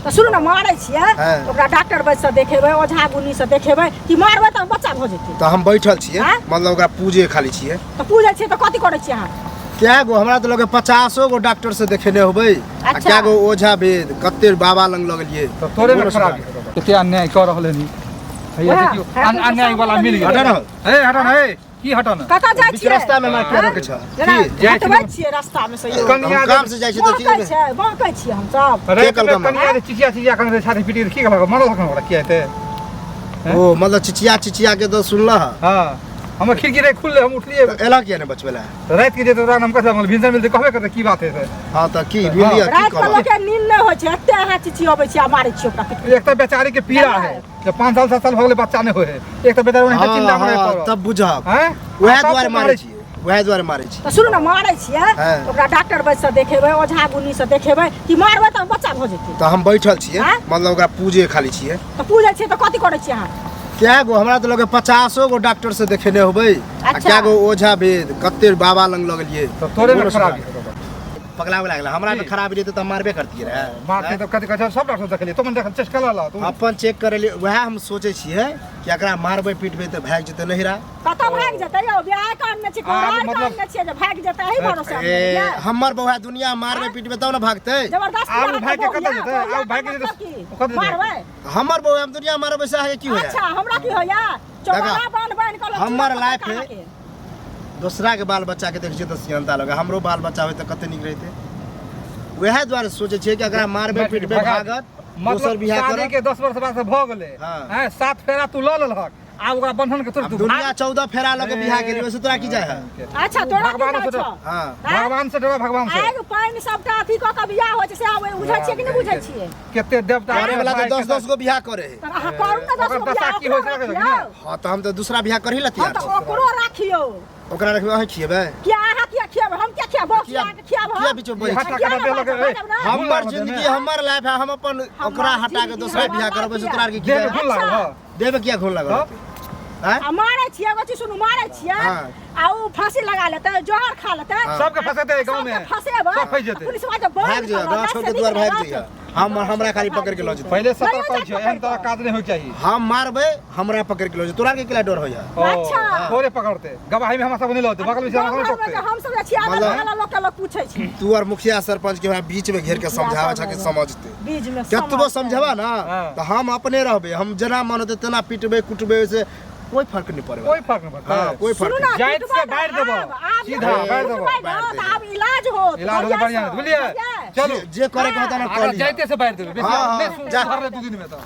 तो सुनू ना मारै छियै ओकरा डॉक्टर वैद्य से देखेबै ओझा गुनी से देखेबै कि मारबै त बच्चा भ जेतै। तो हम बैठल छियै मतलब ओकरा पूजे खाली छियै। तो पूजे छियै तो कथि करै छियै अहाँ? क्या गो हमरा तो लगे 50 गो डॉक्टर से देखेने होबै। अच्छा। क्या गो ओझा वेद कते बाबा लंग लगलिए तो तोरे में खराब कते अन्याय कर रहले नी भैया देखियो अन्याय वाला मिल गया। हटा ना की हटा ना कता जाय छियै? रास्ता में मार के छ जाय छियै रास्ता में से यो हम काम से जाय छी त की बाकै छियै हम सब। कनिया चिचिया करने छाती पिटी की कहलक मारो हकन ओकरा की हेते? ओ मतलब चिचिया के तो सुनला। हां हम खिड़की रे खुलले हम उठलिए एला किया ने बचवेला रात के जे तो हम कहले हम भिंजर मिलते कहबे करते की बात है से। हां त की लिया की रात कहब? को के नींद नै होय छै एते अहाँ चिची अबै छी आ मारै छी ओकरा। एक तो बेचारी के पीड़ा है जो 5 साल 7 साल भगले बच्चा ने होय है एक तो बेचारी वहीं चिंता में पड़ो तब बुझब हैं वह द्वारे मारै छी वह द्वारे मारै छी। तो सुनू ना मारै छियै ओकरा डॉक्टर वैद्य से देखेबै ओझा गुनी से देखेबै कि मारबै त बच्चा भ जेतै। तो हम बैठल छियै मतलब ओकरा पूजे खाली छियै। तो पूजे छियै तो कथि करै छियै अहाँ? क्या गो हमरा तो लगे 50 गो डॉक्टर से देखेने होबै। क्या गो ओझा वेद कते बाबा लंग लगलिए। तो तोरे में खराब पगला लागला हमरा में खराब रही त मारबे करती रे। मारते तो कथि कथि सब डॉक्टर देखलिए तुम देख चेक कर ला तू अपन चेक करे लिए वह हम सोचे छियै कि एकरा मारबे पीटबे त भाग जेते नहिरा। कतऽ भाग जेतै यौ? बियाह करने छी कोरार करने छी जे भाग जेतै एही भरोसा में। हमर बौआ दुनिया मारबे पीटबे तब न भागतै। जबरदस्ती आब भाग के कतऽ जेतै? आब भाग के जेतै मारबै? हमर बौआ हम दुनिया मारबे से है की होया? अच्छा हमरा की होया? चोरा बांध के हमर लाइफ है दूसरा के बाल बच्चा के देख छियै त सियंता लगे हमरो बाल बच्चा होय त कते नीक रहते। वह द्वारे सोचे छियै कि अगर मारबे पीटबे भागत दोसर बियाह करब के 10 वर्ष बाद से भ गेले हैं 7 फेरा तू ल लेलहक आ ओकरा बंधन के तोड़ तू दुनिया 14 फेरा लगे बियाह के लिए तोरा की जाय है? अच्छा तोरा भगवान से हां भगवान से डरा भगवान से आग पानी सबटा अथी क के बियाह होय छै से आबै बुझै छियै कि नै बुझै छियै? केते देवता करे वाला त 10 गो बियाह करे है। अहाँ करू ना 10 गो बियाह की होय छै? हां त हम त दूसरा बियाह करही ला तैयार तो छी। ओकरो राखियो ओकरा रखबे अहाँ खियेबै? क्या अहाँ क्या खियाबै? हम क्या खियाबै? बॉक्स ला के खियाबै? किया बीच में बोलै छी? हटा के देलक हमर जिंदगी हमर लाइफ है हम अपन ओकरा हटा के दूसरा बियाह करबै से तोरा के की देह घुन लागल ह देबे किया घोल लागल? हैं आ मारै छियै एगो चीज सुनू मारै छियै आ उ फांसी लगा लेतै जहर खा लेतै सबके फसेते गांव में फसेबै सब फस जेतै पुलिस वाला भाग जाए गांव छोड़ के द्वार भाग जाइए। हम हमरा खाली पकड़ के ल जेतै। पहले सतर्क कर छियो एहन तरह काज नहीं होय चाहिए। हम मारबै हमरा पकड़ के ल जेतै। तोरा के केला डर होया? अच्छा थोड़े पकड़ते गवाही में हम सब नहीं लेते बगल में से हम नहीं सकते। हम सब छियै वाला लोग के लोग पूछै छी तू और मुखिया सरपंच के बीच में घेर के समझावे छ के समझते बीच में कतबो समझावा ना तो हम अपने रहबे हम जना मन होते तना पिटबे कुटबे से कोई फर्क नहीं पड़ेगा। कोई फर्क नहीं पड़ता हां कोई फर्क नहीं। जाइत से बाहर देबो सीधा बाहर देबो अब इलाज हो इलाज हो बढ़िया बुझलिए चलो जे करे के होता ना कर जाइते से बाहर देबो बेसी नहीं सुन 2 दिन में तो